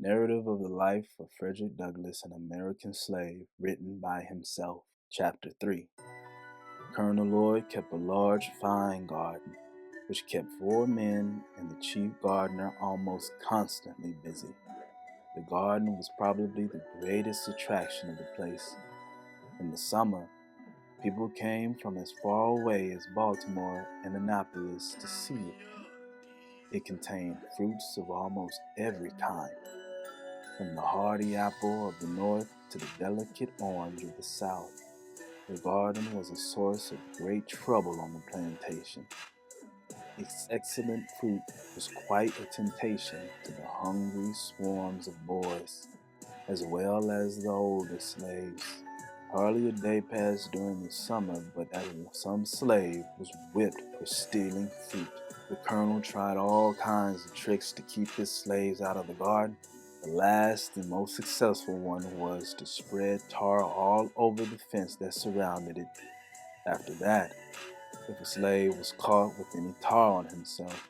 Narrative of the Life of Frederick Douglass, an American Slave, written by himself. Chapter 3. Colonel Lloyd kept a large vine garden, which kept 4 men and the chief gardener almost constantly busy. The garden was probably the greatest attraction of the place. In the summer, people came from as far away as Baltimore and Annapolis to see it. It contained fruits of almost every kind, from the hardy apple of the north to the delicate orange of the south. The garden was a source of great trouble on the plantation. Its excellent fruit was quite a temptation to the hungry swarms of boys, as well as the older slaves. Hardly a day passed during the summer but that some slave was whipped for stealing fruit. The colonel tried all kinds of tricks to keep his slaves out of the garden. The last and most successful one was to spread tar all over the fence that surrounded it. After that, if a slave was caught with any tar on himself,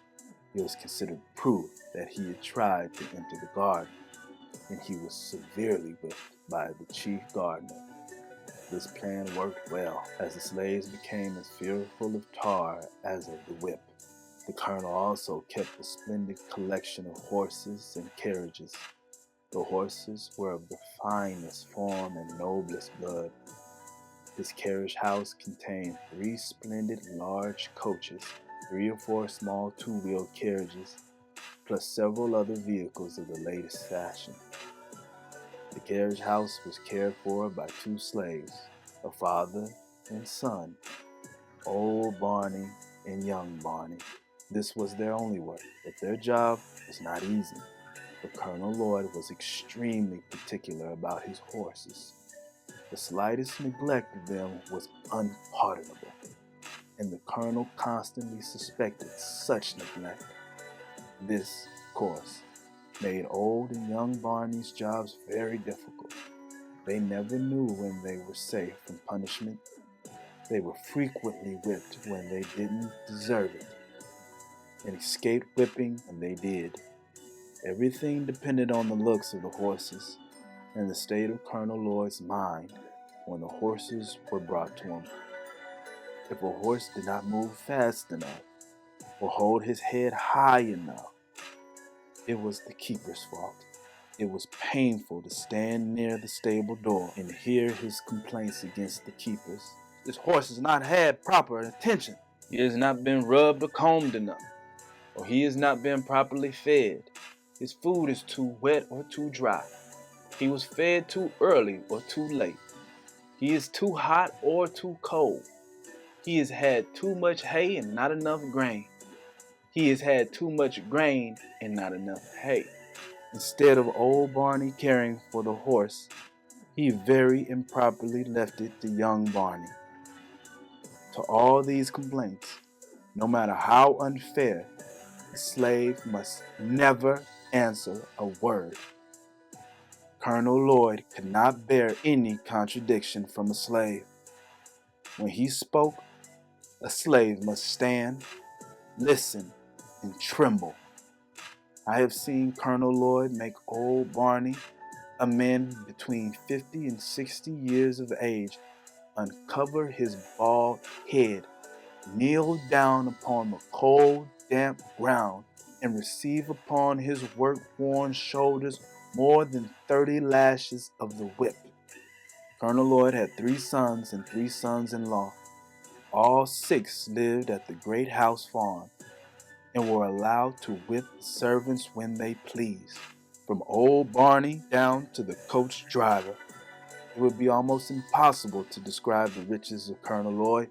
it was considered proof that he had tried to enter the garden, and he was severely whipped by the chief gardener. This plan worked well, as the slaves became as fearful of tar as of the whip. The colonel also kept a splendid collection of horses and carriages. The horses were of the finest form and noblest blood. His carriage house contained 3 splendid large coaches, 3 or 4 small 2-wheeled carriages, plus several other vehicles of the latest fashion. The carriage house was cared for by 2 slaves, a father and son, old Barney and young Barney. This was their only work, but their job was not easy. But Colonel Lloyd was extremely particular about his horses. The slightest neglect of them was unpardonable, and the colonel constantly suspected such neglect. This, of course, made old and young Barney's jobs very difficult. They never knew when they were safe from punishment. They were frequently whipped when they didn't deserve it, and escaped whipping when they did. Everything depended on the looks of the horses and the state of Colonel Lloyd's mind when the horses were brought to him. If a horse did not move fast enough or hold his head high enough, it was the keeper's fault. It was painful to stand near the stable door and hear his complaints against the keepers. This horse has not had proper attention. He has not been rubbed or combed enough, or he has not been properly fed. His food is too wet or too dry. He was fed too early or too late. He is too hot or too cold. He has had too much hay and not enough grain. He has had too much grain and not enough hay. Instead of old Barney caring for the horse, he very improperly left it to young Barney. To all these complaints, no matter how unfair, the slave must never answer a word. Colonel Lloyd could not bear any contradiction from a slave. When he spoke, a slave must stand, listen, and tremble. I have seen Colonel Lloyd make old Barney, a man between 50 and 60 years of age, uncover his bald head, kneel down upon the cold, damp ground, and receive upon his work-worn shoulders more than 30 lashes of the whip. Colonel Lloyd had 3 sons and 3 sons-in-law. All 6 lived at the Great House Farm and were allowed to whip the servants when they pleased, from old Barney down to the coach driver. It would be almost impossible to describe the riches of Colonel Lloyd.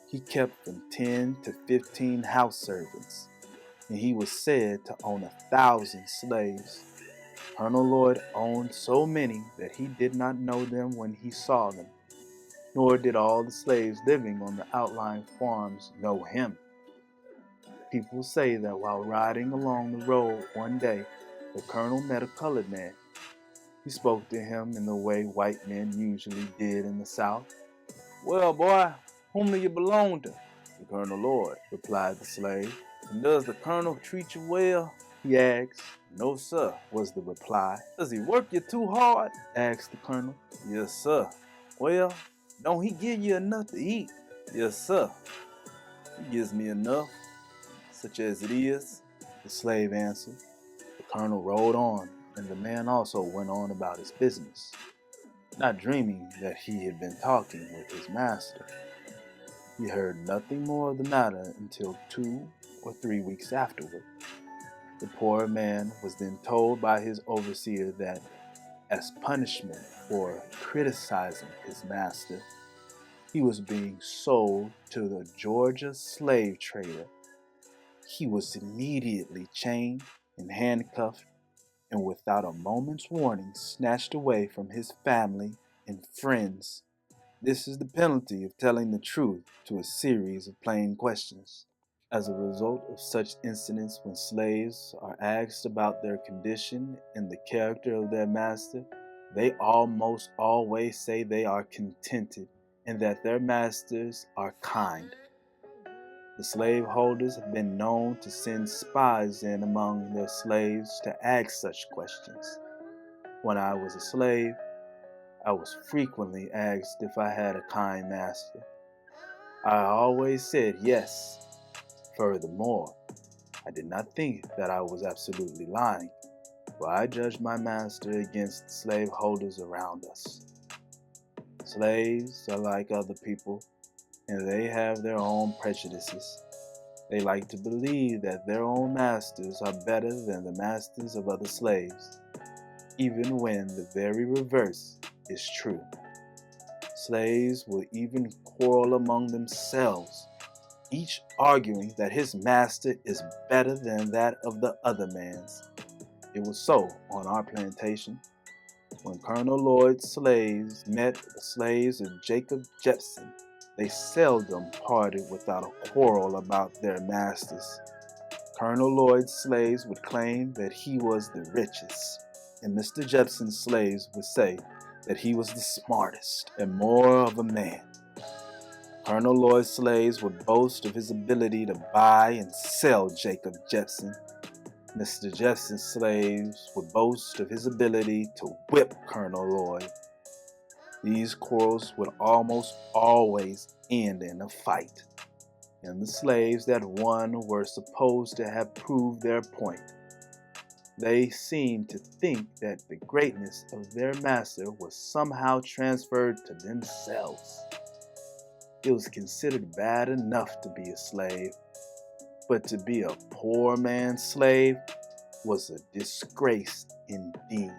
He kept from 10 to 15 house servants, and he was said to own 1,000 slaves. Colonel Lloyd owned so many that he did not know them when he saw them, nor did all the slaves living on the outlying farms know him. People say that while riding along the road one day, the colonel met a colored man. He spoke to him in the way white men usually did in the South. "Well, boy, whom do you belong to?" "To Colonel Lloyd," replied the slave. "And does the colonel treat you well?" he asked. "No, sir," was the reply. "Does he work you too hard?" asked the colonel. "Yes, sir." "Well, don't he give you enough to eat?" "Yes, sir. He gives me enough, such as it is," the slave answered. The colonel rode on, and the man also went on about his business, not dreaming that he had been talking with his master. He heard nothing more of the matter until 2 or 3 weeks afterward. The poor man was then told by his overseer that, as punishment for criticizing his master, he was being sold to the Georgia slave trader. He was immediately chained and handcuffed, and without a moment's warning snatched away from his family and friends. This is the penalty of telling the truth to a series of plain questions. As a result of such incidents, when slaves are asked about their condition and the character of their master, they almost always say they are contented and that their masters are kind. The slaveholders have been known to send spies in among their slaves to ask such questions. When I was a slave, I was frequently asked if I had a kind master. I always said yes. Furthermore, I did not think that I was absolutely lying, for I judged my master against the slaveholders around us. Slaves are like other people, and they have their own prejudices. They like to believe that their own masters are better than the masters of other slaves, even when the very reverse is true. Slaves will even quarrel among themselves, each arguing that his master is better than that of the other man's. It was so on our plantation. When Colonel Lloyd's slaves met the slaves of Jacob Jepson, they seldom parted without a quarrel about their masters. Colonel Lloyd's slaves would claim that he was the richest, and Mr. Jepson's slaves would say that he was the smartest and more of a man. Colonel Lloyd's slaves would boast of his ability to buy and sell Jacob Jepson. Mr. Jepson's slaves would boast of his ability to whip Colonel Lloyd. These quarrels would almost always end in a fight, and the slaves that won were supposed to have proved their point. They seemed to think that the greatness of their master was somehow transferred to themselves. It was considered bad enough to be a slave, but to be a poor man's slave was a disgrace indeed.